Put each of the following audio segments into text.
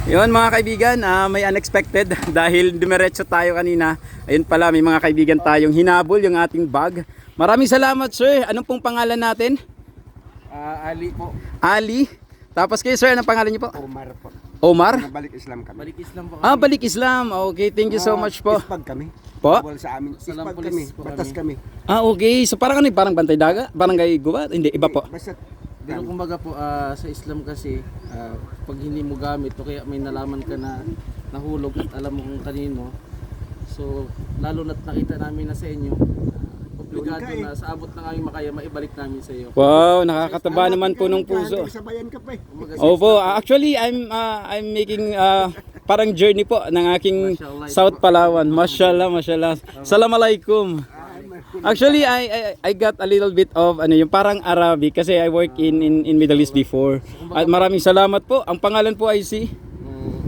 Yun mga kaibigan, may unexpected dahil dumiretso tayo kanina. Ayun pala, may mga kaibigan tayong hinabol yung ating bag. Maraming salamat sir. Anong pong pangalan natin? Ali po. Ali. Tapos kayo sir, anong pangalan niyo po? Omar po. Omar? Balik Islam kami. Balik Islam po kami. Balik Islam. Okay, thank you so much po. Ispag kami. Po? Bawal sa amin. Salam Ispag police kami. po Batas kami. Okay. So parang ano, parang Bantay Daga? Barangay Gubat? Hindi, iba po. Basta Pero kumbaga po sa Islam kasi pag hindi mo gamit o kaya may nalaman ka na nahulog at alam mo kung kanino, so lalo na't nakita namin na sa inyo, obligado na sa abot ng aming makaya maibalik namin sa iyo. Wow, nakakataba naman po ng puso. sa bayan ka pa eh. Kumbaga, Opo, actually I'm making parang journey po ng aking Mashallah. South Palawan. Mashallah, mashallah. Assalamualaikum. Actually I got a little bit of ano yung parang Arabic kasi I work in Middle East before. At maraming salamat po. Ang pangalan po ay si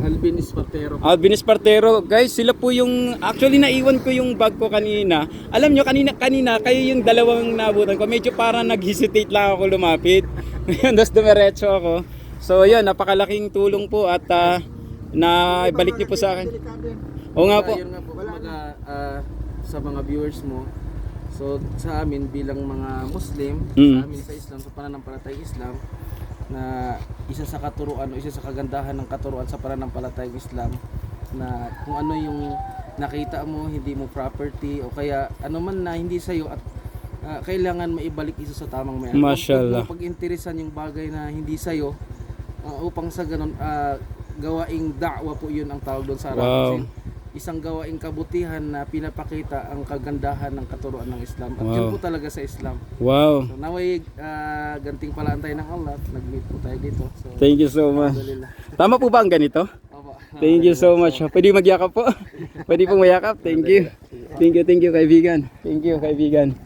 Alvin Espartero. Alvin Espartero. Guys, sila po yung actually naiwan ko yung bag ko kanina. Alam nyo kanina kayo yung dalawang naabutan ko. Medyo parang nag-hesitate lang ako lumapit. Ngayon, tapos dumiretso ako. So yun, napakalaking tulong po at na ibalik niyo po sa akin. Oo nga po. Yun nga po, kumbaga sa mga viewers mo, so sa amin bilang mga Muslim, sa amin sa Islam, sa pananampalatayang Islam, na isa sa katuruan o isa sa kagandahan ng katuruan sa pananampalatayang Islam, na kung ano yung nakita mo, hindi mo property o kaya ano man na hindi sa'yo at kailangan maibalik isa sa tamang may. Mashallah. Huwag mo pag-interesan yung bagay na hindi sa'yo upang sa ganun gawaing da'wa po yun ang tawag doon sa Arab. Wow. Kasi isang gawaing kabutihan na pinapakita ang kagandahan ng katuruan ng Islam. At Wow. yun po talaga sa Islam. Wow. So naway ganting palaan tayo ng Allah. Nag-meet po tayo dito. So, Thank you so much. alhamdulillah. Tama po ba ang ganito? Opo. Thank you so much. Pwede magyakap po. Pwede pong mayakap. Thank you. Thank you kaibigan. Thank you kaibigan.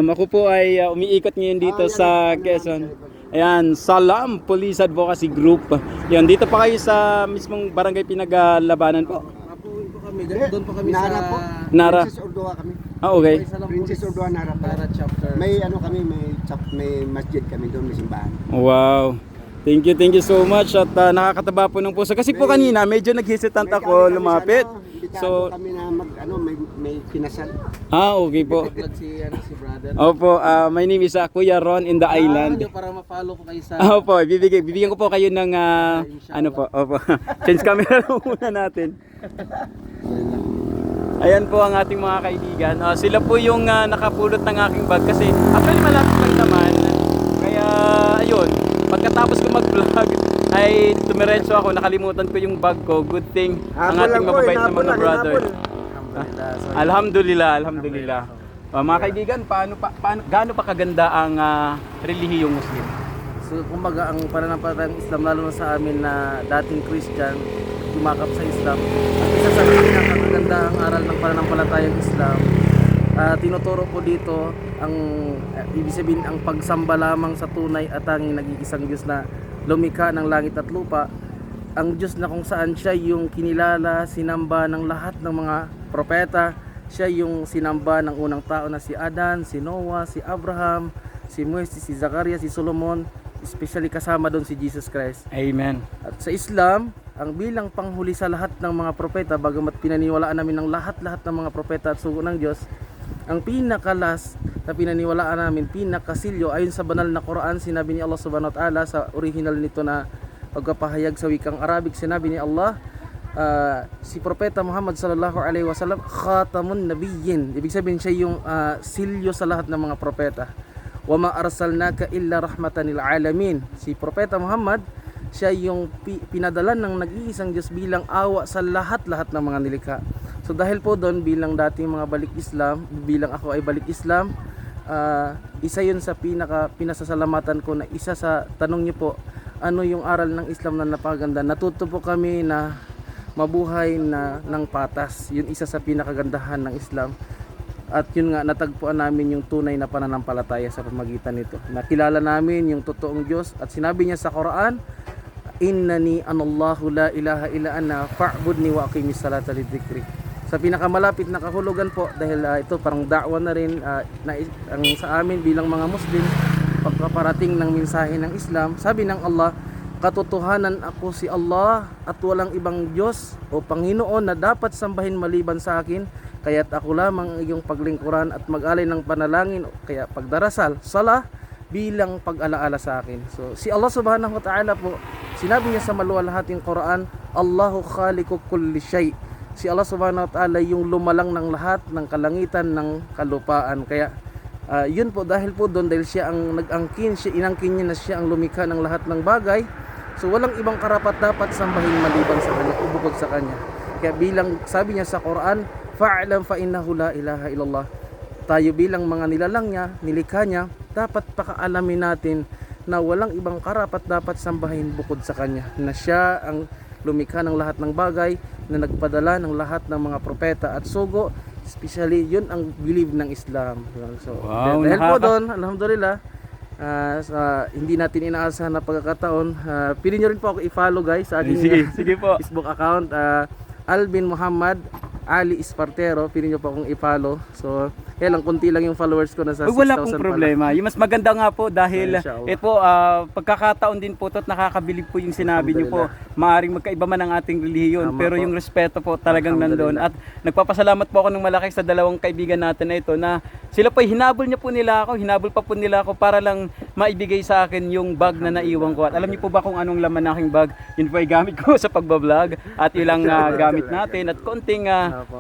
Ako po ay umiikot ngayon dito sa Quezon. Ayan, Salam Police Advocacy Group. Yan, dito pa kayo sa mismong barangay pinaglalabanan po. Apuhin po kami. Doon po kami Nara sa po. Nara. Princess Ordua kami. Okay. Princess Ordua Nara pa. Nara chapter. May ano kami, may masjid kami doon, may simbahan. Wow. Thank you so much at nakakataba po ng puso. Kasi po kanina medyo nag-hesitant ako lumapit. So, kami na may kinasal. okay po. Vlog si brother. Opo, my name is Kuya Ron in the island. Para ma-follow ko kayo sa Opo, bibigyan ko po kayo ng ano po, opo. Change camera lang muna natin. Ayan po ang ating mga kaibigan. Sila po yung nakapulot ng aking bag kasi actually malapit lang naman. Kaya ayun, pagkatapos ko mag-vlog ay tumiretso ako, nakalimutan ko yung bag ko. Good thing ang ating mababait na mga brother. Alhamdulillah. Mga kaibigan, paano gaano pa kaganda ang relihiyong Muslim? So kumbaga ang pananampalatayang Islam lalo na sa amin na dating Christian, tumakap sa Islam. At isa sa pinakagandahang aral ng pananampalatayang Islam, tinuturo po dito ang ibig sabihin ang pagsamba lamang sa tunay at tanging nag-iisang Diyos na lumikha ng langit at lupa. Ang Diyos na kung saan siya yung kinilala, sinamba ng lahat ng mga propeta. Siya yung sinamba ng unang tao na si Adan, si Noah, si Abraham, si Moises, si Zacharias, si Solomon, especially kasama doon si Jesus Christ. Amen. At sa Islam, ang bilang panghuli sa lahat ng mga propeta, bagamat pinaniwalaan namin ng lahat-lahat ng mga propeta at sugo ng Diyos, ang pinakalas na pinaniwalaan namin, pinakasilyo, ayon sa banal na Quran, sinabi ni Allah subhanahu wa ta'ala sa original nito na pagpapahayag sa wikang Arabic, sinabi ni Allah, si Propeta Muhammad sallallahu alaihi wasallam khatamun nabiyyin, ibig sabihin siya yung silyo sa lahat ng mga propeta. Wa ma arsalnaka illa rahmatan lil alamin. Si Propeta Muhammad, siya yung pinadala ng nag-iisang Diyos bilang awa sa lahat-lahat ng mga nilikha. So dahil po doon, bilang dating mga balik Islam, bilang ako ay balik Islam, isa yun sa pinasasalamatan ko na isa sa tanong niyo po, ano yung aral ng Islam na napakaganda. Natuto po kami na mabuhay na ng patas. Yun isa sa pinakagandahan ng Islam. At yun nga, natagpuan namin yung tunay na pananampalataya sa pamagitan nito. Nakilala namin yung totoong Diyos at sinabi niya sa Quran, innani anallahu la ilaha illa ana fa'budni wa aqimis salata lidzikri. Sa pinakamalapit na kahulugan po, dahil ito parang da'wa na rin ang sa amin bilang mga Muslim, pagpaparating ng mensahe ng Islam, sabi ng Allah, katotohanan ako si Allah at walang ibang Diyos o Panginoon na dapat sambahin maliban sa akin, kaya't ako lamang ang iyong paglingkuran at mag-alay ng panalangin o kaya pagdarasal, salah, bilang pag-alaala sa akin. So si Allah subhanahu wa ta'ala po, sinabi niya sa maluwalhating Quran, Allahu khaliqu kulli shay. Si Allah subhanahu wa ta'ala yung lumalang ng lahat ng kalangitan ng kalupaan. Kaya yun po, dahil po doon, dahil siya ang nag-angkin, inangkin niya na siya ang lumikha ng lahat ng bagay. So walang ibang karapat dapat sambahin maliban sa kanya o bukod sa kanya. Kaya bilang sabi niya sa Quran, fa'lam fa innahu la ilaha illallah. Tayo bilang mga nilalang niya, nilikha niya, dapat pakaalamin natin na walang ibang karapat dapat sambahin bukod sa kanya. Na siya ang lumikha ng lahat ng bagay, na nagpadala ng lahat ng mga propeta at sugo. Especially yun ang believe ng Islam. So Wow, dahil po doon, alhamdulillah, hindi natin inaasahan na pagkakataon. Pili nyo rin po ako i-follow guys sa aking Sige po. Facebook account, Alvin Muhammad Ali Espartero. Pili nyo po akong i-follow. So lang, kunti lang yung followers ko, nasa 6,000 Wala pong problema. Yung mas maganda nga po dahil Inshallah. ito pagkakataon din po at nakakabilib po yung sinabi niyo po. Maaring magkaiba man ang ating relihiyon, Tama pero po. yung respeto po talagang nandoon. At nagpapasalamat po ako ng malaki sa dalawang kaibigan natin na ito na sila po hinabol niya po nila ako, hinabol pa po nila ako para lang maibigay sa akin yung bag na naiwan ko. At alam niyo po ba kung anong laman ng aking bag? Yun po ay gamit ko sa pagbablog at ilang gamit natin at konting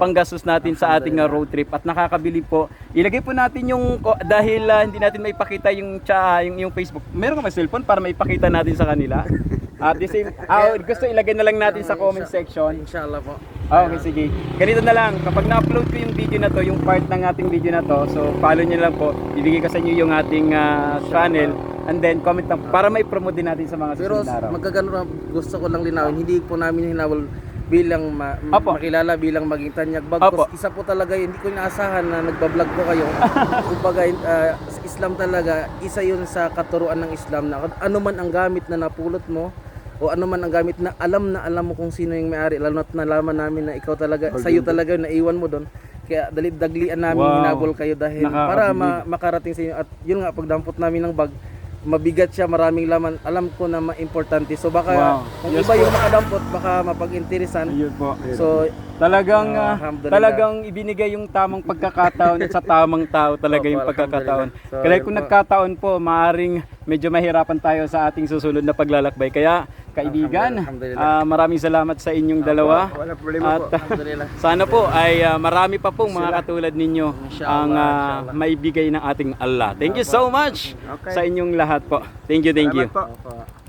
panggastos natin sa ating road trip. At nakakabilib po. Ilagay po natin yung dahil hindi natin maipakita yung yung Facebook. Meron ka ba cellphone para maipakita natin sa kanila? At the same, gusto ilagay na lang natin sa comment section. Inshallah po. Okay, sige. Ganito na lang, kapag na-upload ko yung video na to, yung part ng ating video na to, so follow nyo lang po, ibigay ko sa inyo yung ating channel, and then comment lang para may promote din natin sa mga Pero susunod na araw. magkagano, gusto ko lang linawin, hindi po namin hinawal bilang Opo. makilala, bilang maging tanyag. Opo. Bagkus isa po talaga, hindi ko inaasahan na nagbablog po kayo. Kumbaga, sa Islam talaga, isa yun sa katuruan ng Islam na ano man ang gamit na napulot mo, o ano man ang gamit na alam mo kung sino yung may-ari, lalo na't nalaman namin na ikaw talaga, sa'yo talaga yung naiwan mo doon. Kaya daglian namin, Wow. hinabol kayo dahil para Nakakabilib. makarating sa inyo. At yun nga, pagdampot namin ng bag, mabigat siya, maraming laman, alam ko na importante. So baka Wow. kung Yes iba po. yung makadampot, baka mapag-interesan. Ayun po. So Talagang Alhamdulillah. talagang ibinigay yung tamang pagkakataon at sa tamang tao talaga Opo, yung pagkakataon. alhamdulillah. So, Kaya yun kung po. nagkataon po, maaring medyo mahirapan tayo sa ating susunod na paglalakbay. Kaya kaibigan, Alhamdulillah. maraming salamat sa inyong dalawa. Wala problema po. At alhamdulillah. sana po ay marami pa pong mga katulad ninyo Inshallah, ang inshallah. maibigay ng ating Allah. Thank you so much Okay. sa inyong lahat po. Thank you, thank you. Salamat po. Opo.